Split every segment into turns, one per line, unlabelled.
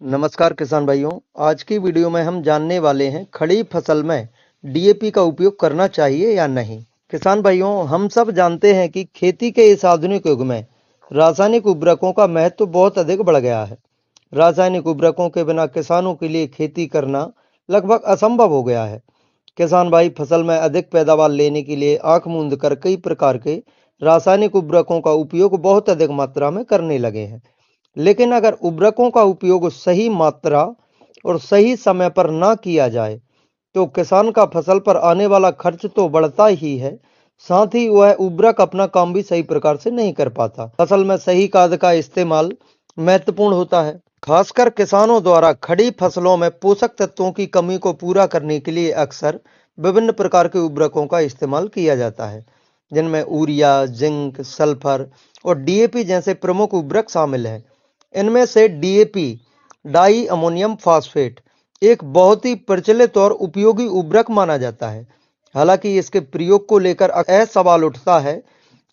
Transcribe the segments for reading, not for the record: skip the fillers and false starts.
नमस्कार किसान भाइयों। आज की वीडियो में हम जानने वाले हैं खड़ी फसल में डीएपी का उपयोग करना चाहिए या नहीं। किसान भाइयों, हम सब जानते हैं कि खेती के इस आधुनिक युग में रासायनिक उर्वरकों का महत्व बहुत अधिक बढ़ गया है। रासायनिक उर्वरकों के बिना किसानों के लिए खेती करना लगभग असंभव हो गया है। किसान भाई फसल में अधिक पैदावार लेने के लिए आंख मूंद कर कई प्रकार के रासायनिक उर्वरकों का उपयोग बहुत अधिक मात्रा में करने लगे हैं। लेकिन अगर उर्वरकों का उपयोग सही मात्रा और सही समय पर ना किया जाए तो किसान का फसल पर आने वाला खर्च तो बढ़ता ही है, साथ ही वह उर्वरक अपना काम भी सही प्रकार से नहीं कर पाता। फसल में सही खाद का इस्तेमाल महत्वपूर्ण होता है। खासकर किसानों द्वारा खड़ी फसलों में पोषक तत्वों की कमी को पूरा करने के लिए अक्सर विभिन्न प्रकार के उर्वरकों का इस्तेमाल किया जाता है, जिनमें यूरिया, जिंक, सल्फर और डीएपी जैसे प्रमुख उर्वरक शामिल हैं। इनमें से डीएपी डाई अमोनियम फॉस्फेट एक बहुत ही प्रचलित और उपयोगी उर्वरक माना जाता है। हालांकि इसके प्रयोग को लेकर यह सवाल उठता है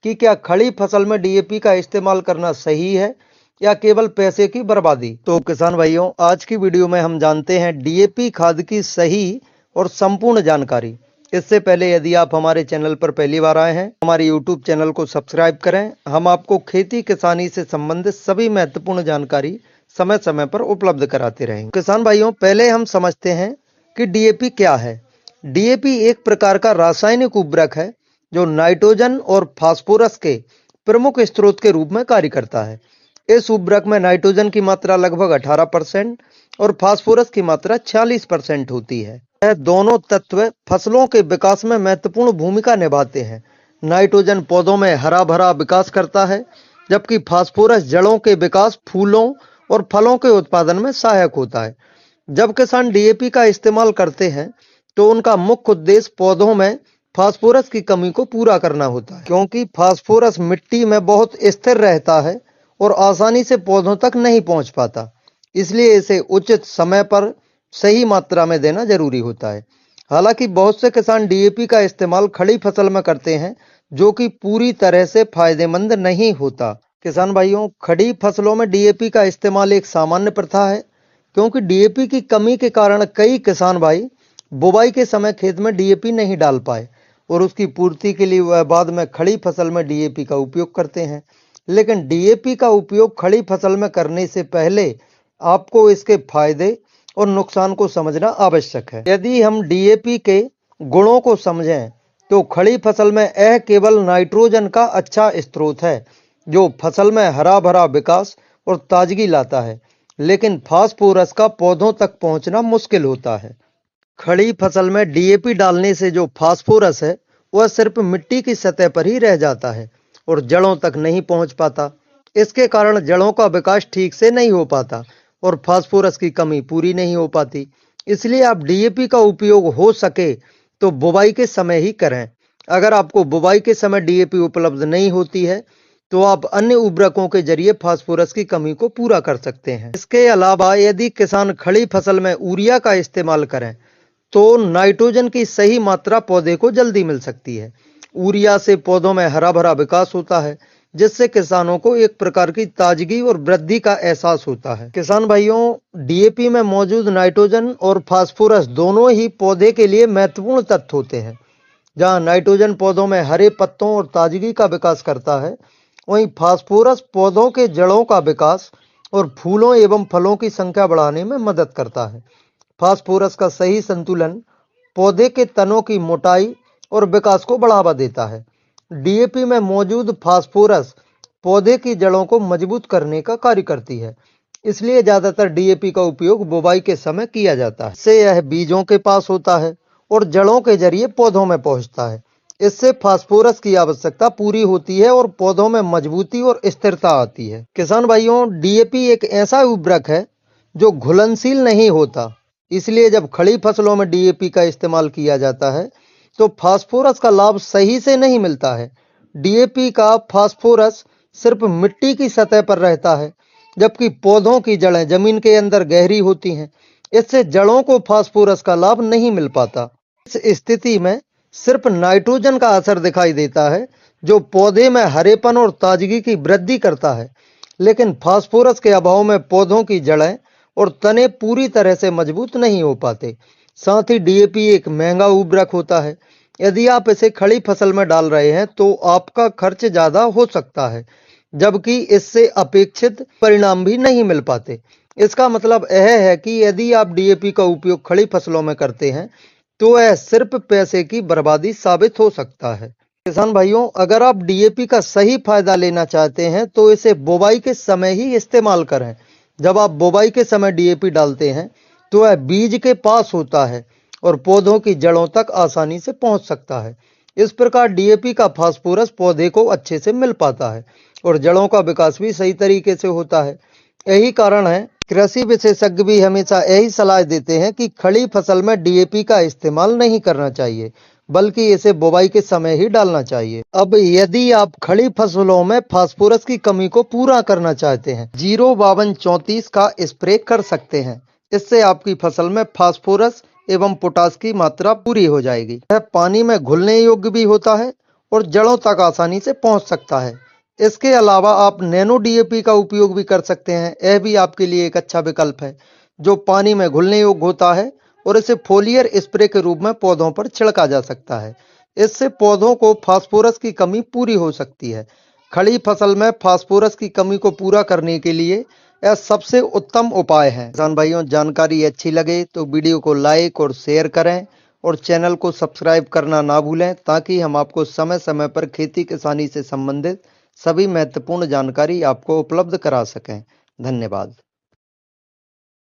कि क्या खड़ी फसल में डीएपी का इस्तेमाल करना सही है या केवल पैसे की बर्बादी। तो किसान भाइयों, आज की वीडियो में हम जानते हैं डीएपी खाद की सही और संपूर्ण जानकारी। इससे पहले यदि आप हमारे चैनल पर पहली बार आए हैं, हमारे यूट्यूब चैनल को सब्सक्राइब करें। हम आपको खेती किसानी से संबंधित सभी महत्वपूर्ण जानकारी समय समय पर उपलब्ध कराते रहेंगे। किसान भाइयों, पहले हम समझते हैं कि डीएपी क्या है। डीएपी एक प्रकार का रासायनिक उर्वरक है जो नाइट्रोजन और फास्फोरस के प्रमुख स्रोत के रूप में कार्य करता है। इस उर्वरक में नाइट्रोजन की मात्रा लगभग 18% और फास्फोरस की मात्रा 46% होती है। यह दोनों तत्व फसलों के विकास में महत्वपूर्ण भूमिका निभाते हैं। नाइट्रोजन पौधों में हरा भरा विकास करता है, जबकि फास्फोरस जड़ों के विकास, फूलों और फलों के उत्पादन में सहायक होता है। जब किसान डीएपी का इस्तेमाल करते हैं तो उनका मुख्य उद्देश्य पौधों में फास्फोरस की कमी को पूरा करना होता है, क्योंकि फास्फोरस मिट्टी में बहुत स्थिर रहता है और आसानी से पौधों तक नहीं पहुंच पाता। इसलिए इसे उचित समय पर सही मात्रा में देना जरूरी होता है। हालांकि बहुत से किसान डीएपी का इस्तेमाल खड़ी फसल में करते हैं, जो कि पूरी तरह से फायदेमंद नहीं होता। किसान भाइयों, खड़ी फसलों में डीएपी का इस्तेमाल एक सामान्य प्रथा है, क्योंकि डीएपी की कमी के कारण कई किसान भाई बुवाई के समय खेत में डीएपी नहीं डाल पाए और उसकी पूर्ति के लिए वह बाद में खड़ी फसल में डीएपी का उपयोग करते हैं। लेकिन डीएपी का उपयोग खड़ी फसल में करने से पहले आपको इसके फायदे और नुकसान को समझना आवश्यक है। यदि हम डीएपी के गुणों को समझें तो खड़ी फसल में यह केवल नाइट्रोजन का अच्छा स्रोत है, जो फसल में हरा भरा विकास और ताजगी लाता है, लेकिन फास्फोरस का पौधों तक पहुंचना मुश्किल होता है। खड़ी फसल में डीएपी डालने से जो फास्फोरस है वह सिर्फ मिट्टी की सतह पर ही रह जाता है और जड़ों तक नहीं पहुंच पाता। इसके कारण जड़ों का विकास ठीक से नहीं हो पाता और फास्फोरस की कमी पूरी नहीं हो पाती। इसलिए आप डीएपी का उपयोग हो सके तो बुवाई के समय ही करें। अगर आपको बुवाई के समय डीएपी उपलब्ध नहीं होती है तो आप अन्य उर्वरकों के जरिए फास्फोरस की कमी को पूरा कर सकते हैं। इसके अलावा यदि किसान खड़ी फसल में यूरिया का इस्तेमाल करें तो नाइट्रोजन की सही मात्रा पौधे को जल्दी मिल सकती है। यूरिया से पौधों में हरा भरा विकास होता है, जिससे किसानों को एक प्रकार की ताजगी और वृद्धि का एहसास होता है। किसान भाइयों, डीएपी में मौजूद नाइट्रोजन और फास्फोरस दोनों ही पौधे के लिए महत्वपूर्ण तत्व होते हैं। जहां नाइट्रोजन पौधों में हरे पत्तों और ताजगी का विकास करता है, वहीं फास्फोरस पौधों के जड़ों का विकास और फूलों एवं फलों की संख्या बढ़ाने में मदद करता है। फास्फोरस का सही संतुलन पौधे के तनों की मोटाई और विकास को बढ़ावा देता है। डीएपी में मौजूद फास्फोरस पौधे की जड़ों को मजबूत करने का कार्य करती है, इसलिए ज्यादातर डीएपी का उपयोग बुवाई के समय किया जाता है। इससे यह बीजों के पास होता है और जड़ों के जरिए पौधों में पहुंचता है। इससे फास्फोरस की आवश्यकता पूरी होती है और पौधों में मजबूती और स्थिरता आती है। किसान भाइयों, डीएपी एक ऐसा उर्वरक है जो घुलनशील नहीं होता, इसलिए जब खड़ी फसलों में डीएपी का इस्तेमाल किया जाता है तो फास्फोरस का लाभ सही से नहीं मिलता है। डीएपी का फास्फोरस सिर्फ मिट्टी की सतह पर रहता है, जबकि पौधों की जड़ें जमीन के अंदर गहरी होती हैं। इससे जड़ों को फास्फोरस का लाभ नहीं मिल पाता। इस स्थिति में सिर्फ नाइट्रोजन का असर दिखाई देता है, जो पौधे में हरेपन और ताजगी की वृद्धि करता है। लेकिन फास्फोरस के अभाव में पौधों की जड़ें और तने पूरी तरह से मजबूत नहीं हो पाते। साथ ही डीएपी एक महंगा उर्वरक होता है। यदि आप इसे खड़ी फसल में डाल रहे हैं तो आपका खर्च ज्यादा हो सकता है, जबकि इससे अपेक्षित परिणाम भी नहीं मिल पाते। इसका मतलब यह है कि यदि आप डीएपी का उपयोग खड़ी फसलों में करते हैं तो यह सिर्फ पैसे की बर्बादी साबित हो सकता है। किसान भाइयों, अगर आप डीएपी का सही फायदा लेना चाहते हैं तो इसे बुवाई के समय ही इस्तेमाल करें। जब आप बुवाई के समय डीएपी डालते हैं तो वह बीज के पास होता है और पौधों की जड़ों तक आसानी से पहुंच सकता है। इस प्रकार डीएपी का फास्फोरस पौधे को अच्छे से मिल पाता है और जड़ों का विकास भी सही तरीके से होता है। यही कारण है कृषि विशेषज्ञ भी हमेशा यही सलाह देते हैं कि खड़ी फसल में डीएपी का इस्तेमाल नहीं करना चाहिए, बल्कि इसे बुवाई के समय ही डालना चाहिए। अब यदि आप खड़ी फसलों में फास्फोरस की कमी को पूरा करना चाहते हैं, 05234 का स्प्रे कर सकते हैं। इससे आपकी फसल में फास्फोरस एवं पोटास की मात्रा पूरी हो जाएगी। यह पानी में घुलने योग्य भी होता है और जड़ों तक आसानी से पहुंच सकता है। इसके अलावा आप नैनो डीएपी का उपयोग भी कर सकते हैं। यह भी आपके लिए एक अच्छा विकल्प है, जो पानी में घुलने योग्य होता है और इसे फोलियर स्प्रे के रूप में पौधों पर छिड़का जा सकता है। इससे पौधों को फास्फोरस की कमी पूरी हो सकती है। खड़ी फसल में फास्फोरस की कमी को पूरा करने के लिए यह सबसे उत्तम उपाय है। किसान भाइयों, जानकारी अच्छी लगे तो वीडियो को लाइक और शेयर करें और चैनल को सब्सक्राइब करना ना भूलें, ताकि हम आपको समय समय पर खेती किसानी से संबंधित सभी महत्वपूर्ण जानकारी आपको उपलब्ध करा सकें। धन्यवाद।